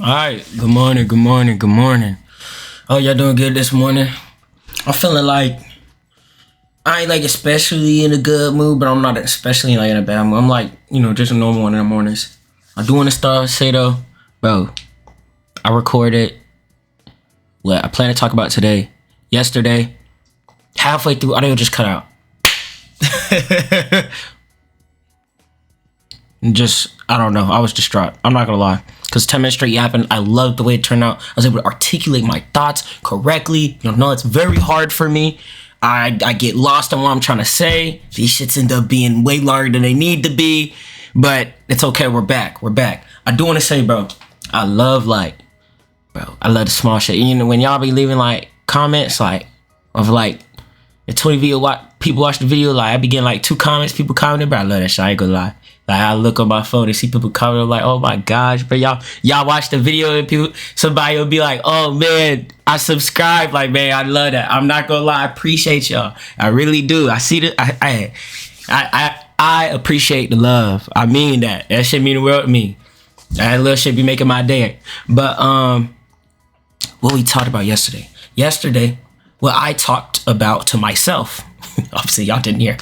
All right. Good morning. Good morning. Good morning. Oh, y'all doing good this morning? I'm feeling like I ain't like especially in a good mood, but I'm not especially like in a bad mood. I'm like, just a normal one in the mornings. I do want to say though, bro, I recorded what I plan to talk about today. Yesterday, halfway through, audio just cut out. I don't know. I was distraught. I'm not gonna lie. Because 10 minutes straight yapping, I loved the way it turned out. I was able to articulate my thoughts correctly. It's very hard for me. I get lost on what I'm trying to say. These shits end up being way longer than they need to be. But it's okay. We're back. I do want to say, bro, I love the small shit. When y'all be leaving comments of the 20 video people watch the video, I be getting 2 comments, people commenting, bro. I love that shit. I ain't gonna lie. I look on my phone and see people comment, I'm like, oh my gosh, bro, y'all watch the video and somebody will be like, oh man, I subscribe. Man, I love that. I'm not gonna lie, I appreciate y'all. I really do. I see that. I appreciate the love. I mean that. That shit mean the world to me. That little shit be making my day. But what we talked about yesterday. What I talked about to myself. Obviously, y'all didn't hear.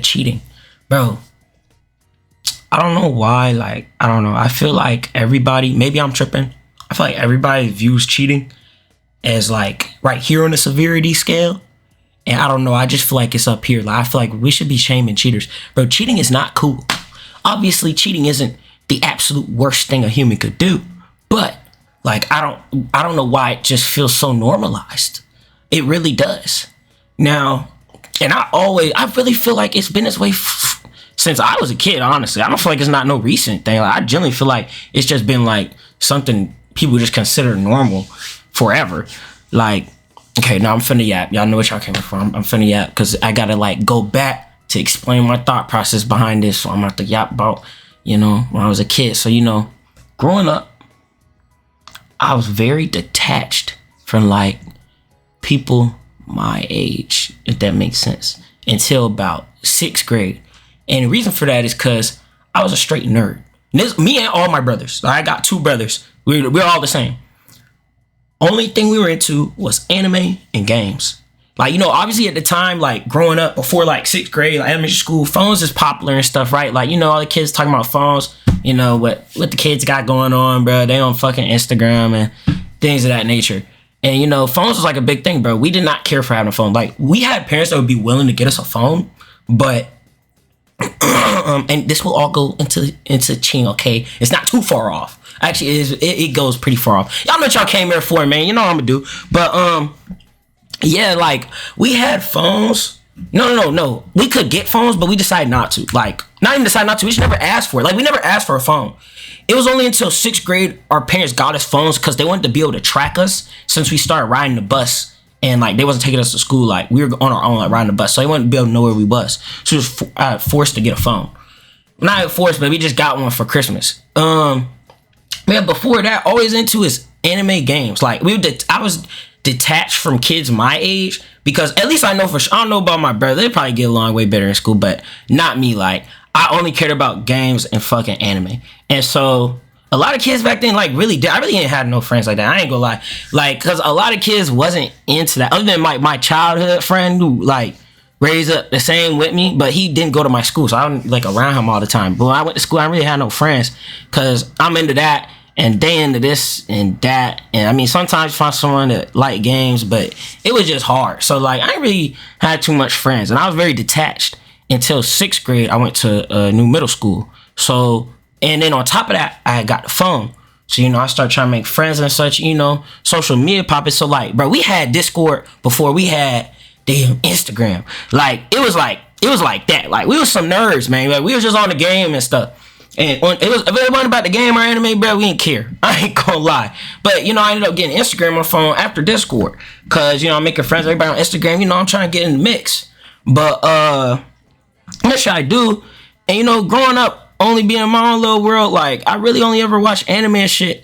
Cheating, bro. I don't know why. I don't know. I feel like everybody. Maybe I'm tripping. I feel like everybody views cheating as right here on the severity scale, and I don't know. I just feel like it's up here. I feel like we should be shaming cheaters, bro. Cheating is not cool. Obviously, cheating isn't the absolute worst thing a human could do, but I don't know why it just feels so normalized. It really does. Now, and I really feel like it's been this way since I was a kid, honestly. I don't feel like it's not no recent thing. I generally feel like it's just been something people just consider normal forever. Okay, now I'm finna yap. Y'all know what y'all came from. I'm finna yap because I gotta go back to explain my thought process behind this. So I'm gonna have to yap about, when I was a kid. So, growing up, I was very detached from people my age, if that makes sense, until about 6th grade. And the reason for that is because I was a straight nerd. Me and all my brothers. I got 2 brothers. We're all the same. Only thing we were into was anime and games. Obviously at the time, growing up before 6th grade, elementary school, phones is popular and stuff, right? All the kids talking about phones, what the kids got going on, bro. They on fucking Instagram and things of that nature. And, phones was a big thing, bro. We did not care for having a phone. We had parents that would be willing to get us a phone, but, and this will all go into Ching, okay? It's not too far off. Actually, it goes pretty far off. Y'all know what y'all came here for, man. You know what I'm gonna do. But, yeah, we had phones. No. We could get phones, but we decided not to. Not even decided not to. We just never asked for it. We never asked for a phone. It was only until 6th grade our parents got us phones because they wanted to be able to track us since we started riding the bus. And they wasn't taking us to school. We were on our own, riding the bus. So they wanted to be able to know where we was. So we was forced to get a phone. Not forced, but we just got one for Christmas. Man, before that, always into is anime games. I was detached from kids my age because at least I know for sure. I don't know about my brother. They probably get along way better in school, but not me. I only cared about games and fucking anime. And so a lot of kids back then I really didn't have no friends like that. I ain't gonna lie. Because a lot of kids wasn't into that. Other than my childhood friend who raised up the same with me, but he didn't go to my school. So I wasn't around him all the time. But when I went to school, I really had no friends because I'm into that and they into this and that. And I mean, sometimes you find someone that like games, but it was just hard. So I ain't really had too much friends and I was very detached. Until 6th grade, I went to a new middle school. So, and then on top of that, I got the phone. So, I started trying to make friends and such, social media popping. So, bro, we had Discord before we had damn Instagram. It was like that. We was some nerds, man. We was just on the game and stuff. And if it wasn't about the game or anime, bro, we didn't care. I ain't gonna lie. But, I ended up getting Instagram on my phone after Discord. Because, I'm making friends with everybody on Instagram. I'm trying to get in the mix. But, what should I do? And growing up, only being in my own little world, I really only ever watched anime and shit.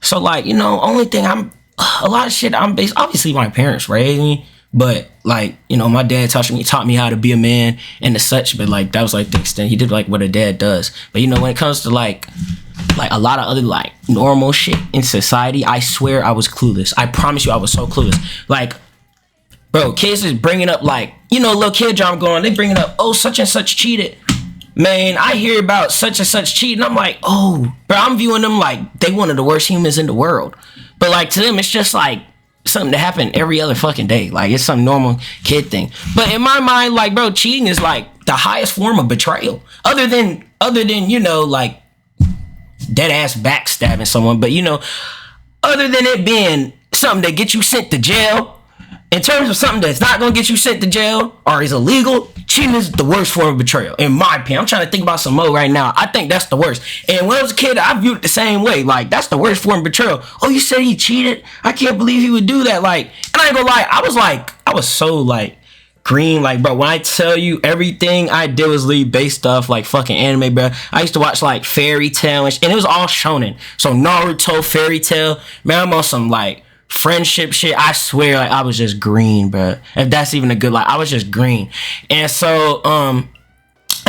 So only thing a lot of shit I'm based, obviously my parents raised me, But like, you know, my dad taught me how to be a man and the such, but like that was like the extent. He did like what a dad does. But you know, when it comes to like a lot of other like normal shit in society, I swear I was clueless. I promise you I was so clueless. Like, bro, kids is bringing up like, you know, little kid drama going, they bringing up, oh, such and such cheated. Man, I hear about such and such cheating. I'm like, oh, bro, I'm viewing them like they one of the worst humans in the world. But like to them, it's just like something that happened every other fucking day. Like it's some normal kid thing. But in my mind, like, bro, cheating is like the highest form of betrayal. Other than, you know, like dead ass backstabbing someone. But you know, other than it being something that gets you sent to jail, in terms of something that's not gonna get you sent to jail or is illegal, cheating is the worst form of betrayal, in my opinion. I'm trying to think about some more right now. I think that's the worst. And when I was a kid, I viewed it the same way. Like, that's the worst form of betrayal. Oh, you said he cheated? I can't believe he would do that. Like, and I ain't gonna lie, I was so like green. Like, bro, when I tell you everything I did was based off like fucking anime, bro. I used to watch like Fairy Tail and it was all shonen. So Naruto, Fairy Tail, man, I'm on some like friendship shit. I swear, like I was just green, bro. If that's even a good, like I was just green. And so I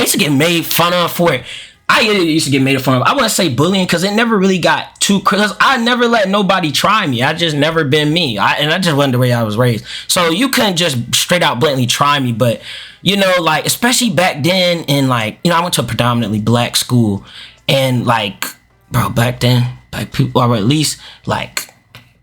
used to get made fun of for it. I used to get made fun of. I wouldn't say bullying because it never really got too, because I never let nobody try me. I just never been me. And I just wasn't the way I was raised. So you couldn't just straight out blatantly try me. But you know, like especially back then, in like, you know, I went to a predominantly black school, and like, bro, back then, black people, or at least like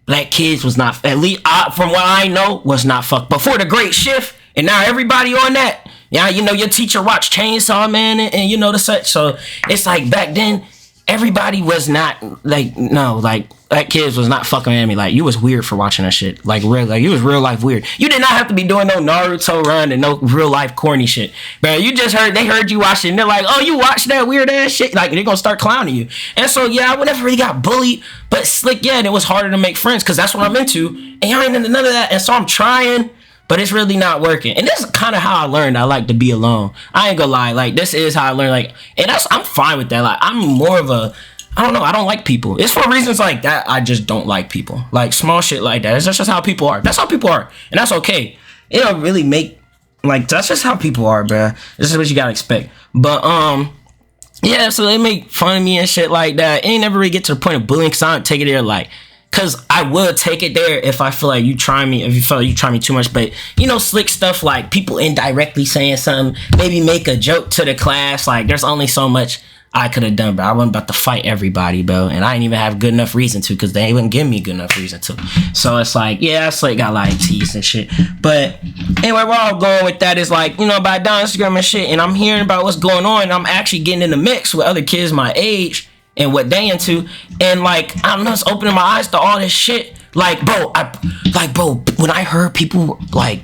black kids was not, at least from what I know, was not fucked. Before the great shift, and now everybody on that. Yeah, you know, your teacher watched Chainsaw Man and you know the such. So it's like back then, everybody was not like, no, like black kids was not fucking at me. Like you was weird for watching that shit. Like real, like you was real life weird. You did not have to be doing no Naruto run and no real life corny shit. Bro, you just they heard you watching and they're like, oh, you watch that weird ass shit? Like they're gonna start clowning you. And so yeah, I never really got bullied, but slick, yeah, and it was harder to make friends because that's what I'm into. And y'all ain't into none of that. And so I'm trying, but it's really not working. And this is kind of how I learned I like to be alone. I ain't gonna lie. Like, this is how I learned. Like, and I'm fine with that. Like, I'm more of a, I don't know. I don't like people. It's for reasons like that. I just don't like people. Like, small shit like that. It's just how people are. That's how people are. And that's okay. It don't really make, like, that's just how people are, bruh. This is what you gotta expect. But, yeah, so they make fun of me and shit like that. It ain't never really get to the point of bullying because I don't take it there like, because I would take it there if I feel like you try me, if you feel like you try me too much. But, you know, slick stuff like people indirectly saying something, maybe make a joke to the class. Like, there's only so much I could have done, bro. I wasn't about to fight everybody, bro. And I didn't even have good enough reason to because they wouldn't give me good enough reason to. So it's like, yeah, Slick got like teased and shit. But anyway, where I'm going with that is like, you know, about down Instagram and shit. And I'm hearing about what's going on. And I'm actually getting in the mix with other kids my age and what they into, and like I don't know, it's opening my eyes to all this shit. Like, bro, when I heard people like,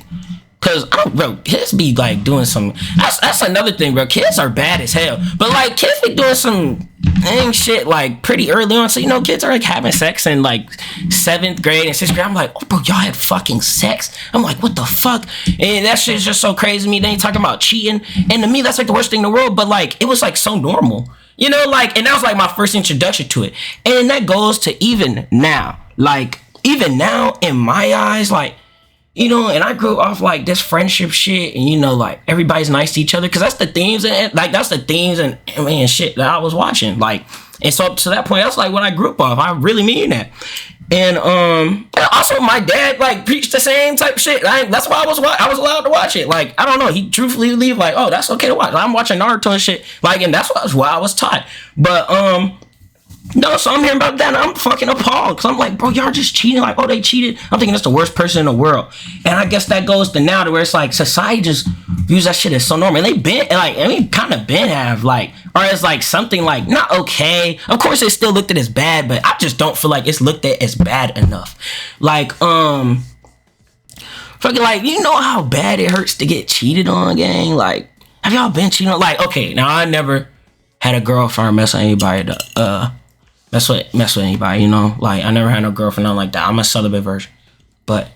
cause bro, kids be like doing some. That's another thing, bro. Kids are bad as hell, but like kids be doing some dang shit like pretty early on. So you know, kids are like having sex in like 7th grade and 6th grade. I'm like, oh, bro, y'all had fucking sex. I'm like, what the fuck? And that shit's just so crazy to me. They ain't talking about cheating, and to me, that's like the worst thing in the world. But like, it was like so normal. You know, like, and that was like my first introduction to it. And that goes to even now. Like, even now, in my eyes, like, you know, and I grew off like this friendship shit, and you know, like everybody's nice to each other, because that's the themes, and like that's the themes and shit that I was watching. Like, and so up to that point, that's like what I grew up off. I really mean that. And also my dad like preached the same type of shit. That's why I was allowed to watch it. Like, I don't know, he truthfully believed like, oh, that's okay to watch. I'm watching Naruto and shit. Like, and that's what I was taught. But no, so I'm hearing about that and I'm fucking appalled, because I'm like, bro, y'all just cheating. Like, oh, they cheated. I'm thinking that's the worst person in the world. And I guess that goes to now to where it's like society just views that shit as so normal. And they been like, I mean, kind of been have like, or it's like something like not okay. Of course it's still looked at as bad, but I just don't feel like it's looked at as bad enough. Like, fucking like, you know how bad it hurts to get cheated on, gang? Like, have y'all been cheated on? Like, okay, now I never had a girlfriend mess with anybody to, mess with anybody, you know? Like, I never had no girlfriend, nothing like that. I'm a celibate virgin. But,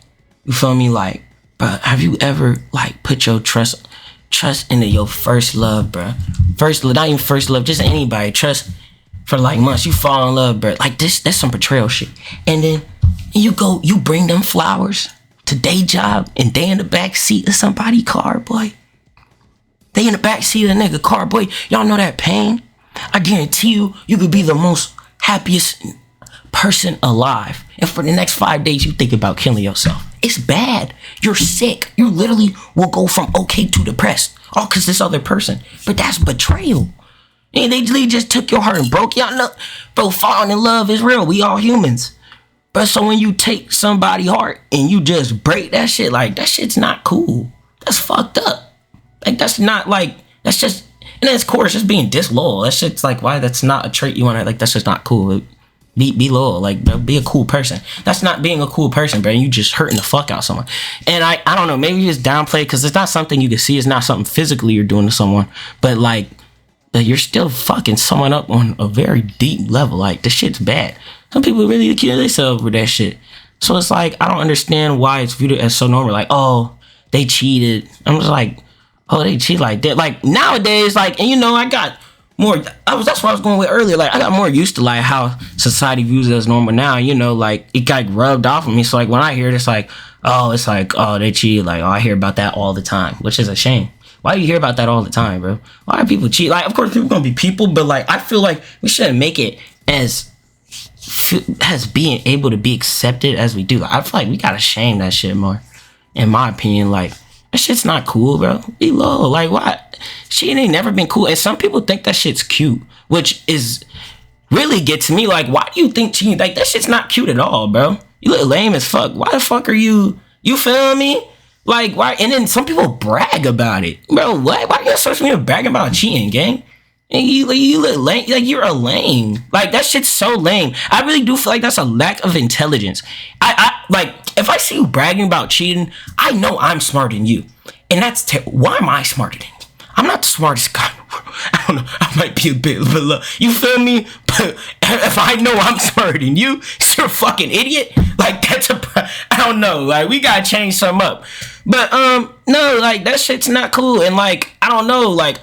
you feel me? Like, bro, have you ever, like, put your trust into your first love, bro? Not even first love, just anybody. Trust for, like, months. You fall in love, bro. Like, that's some betrayal shit. And then, you bring them flowers to day job and they in the back seat of somebody's car, boy. They in the back seat of a nigga car, boy. Y'all know that pain? I guarantee you, you could be the most happiest person alive. And for the next 5 days, you think about killing yourself. It's bad. You're sick. You literally will go from okay to depressed. All because this other person. But that's betrayal. And they just took your heart and broke y'all. Know, bro, falling in love is real. We all humans. But so when you take somebody's heart and you just break that shit, like, that shit's not cool. That's fucked up. Like, that's not, like, that's just, and then of course, just being disloyal. That shit's like, why? That's not a trait you want to, like, that's just not cool. Be loyal, like, bro, be a cool person. That's not being a cool person, bro. You just hurting the fuck out of someone. And I don't know, maybe it's downplayed because it's not something you can see. It's not something physically you're doing to someone. But, like, you're still fucking someone up on a very deep level. Like, this shit's bad. Some people really kill themselves with that shit. So it's like, I don't understand why it's viewed as so normal. Like, oh, they cheated. I'm just like, oh, they cheat like that. Like, nowadays, like, and you know, I got more, that's what I was going with earlier. Like, I got more used to, like, how society views it as normal now. You know, like, it got rubbed off of me. So, like, when I hear it, it's like, oh, they cheated. Like, oh, I hear about that all the time, which is a shame. Why do you hear about that all the time, bro? Why do people cheat? Like, of course, people gonna be people, but, like, I feel like we shouldn't make it as being able to be accepted as we do. Like, I feel like we gotta shame that shit more, in my opinion. Like, that shit's not cool, bro. Be low. Like, what? She ain't never been cool. And some people think that shit's cute, which is really gets me. Like, why do you think cheating? Like, that shit's not cute at all, bro. You look lame as fuck. Why the fuck are you feel me? Like, why? And then some people brag about it. Bro, what? Why are you on social media bragging about cheating, gang? And you look lame. Like, you're a lame. Like, that shit's so lame. I really do feel like that's a lack of intelligence. I like, if I see you bragging about cheating, I know I'm smarter than you. And that's why am I smarter than you? I'm not the smartest guy in the world. I don't know. I might be a bit, but look, you feel me? But if I know I'm smarter than you, you're a fucking idiot. Like, I don't know. Like, we gotta change something up. But, no, like, that shit's not cool. And, like, I don't know, like,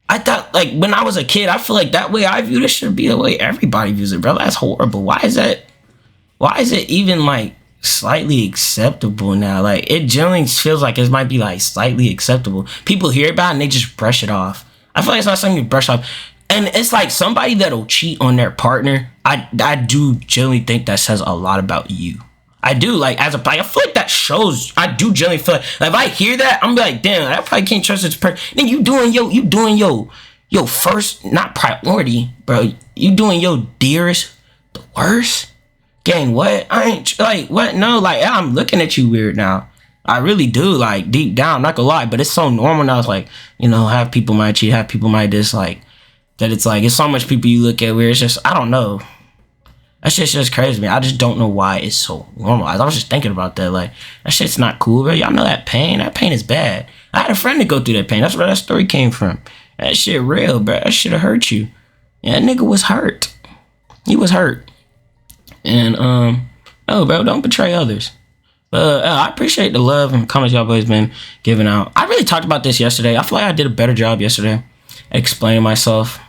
I thought, like, when I was a kid, I feel like that way I view this should be the way everybody views it, bro. That's horrible. Why is it even, like, slightly acceptable now? Like, it generally feels like it might be, like, slightly acceptable. People hear about it and they just brush it off. I feel like it's not something you brush off. And it's like somebody that'll cheat on their partner. I do generally think that says a lot about you. I do, like, as a, like, I feel like that shows, I do generally feel like if I hear that, I'm like, damn, I probably can't trust this person. Then you doing your first, not priority, bro. You doing your dearest, the worst? Gang, what? I ain't, like, what? No, like, I'm looking at you weird now. I really do, like, deep down, not gonna lie, but it's so normal now. It's like, you know, have people might cheat, have people might dislike, that it's like, it's so much people you look at where it's just, I don't know. That shit's just crazy to me. I just don't know why it's so normalized. I was just thinking about that. Like, that shit's not cool, bro. Y'all know that pain. That pain is bad. I had a friend to go through that pain. That's where that story came from. That shit real, bro. That shit'll hurt you. Yeah, that nigga was hurt. He was hurt. And, no, bro, don't betray others. But I appreciate the love and comments y'all boys been giving out. I really talked about this yesterday. I feel like I did a better job yesterday at explaining myself.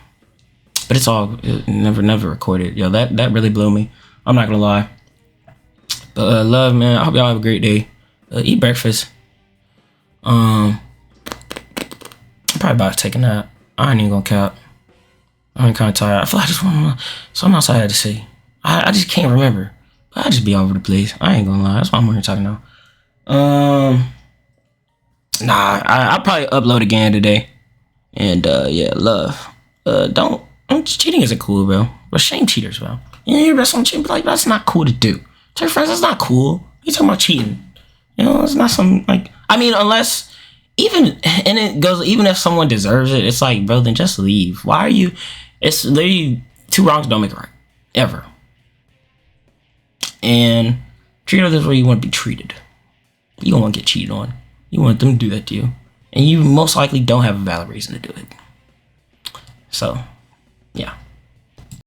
But it's all never recorded. Yo, that really blew me. I'm not gonna lie. But love, man. I hope y'all have a great day. Eat breakfast. I'm probably about to take a nap. I ain't even gonna cap. I'm kind of tired. I feel like I just want something else I had to say. I just can't remember. But I just be all over the place. I ain't gonna lie. That's why I'm here talking now. Nah, I'll probably upload again today. And yeah, love. Cheating isn't cool, bro. But shame cheaters, bro. You hear about some cheating, but like, that's not cool to do. Tell your friends, that's not cool. You talking about cheating? You know, it's not some, like, I mean, unless, even, and it goes, even if someone deserves it, it's like, bro, then just leave. Why are you, it's literally, two wrongs don't make it right. Ever. And treat others the way you want to be treated. You don't want to get cheated on. You want them to do that to you. And you most likely don't have a valid reason to do it. So, yeah.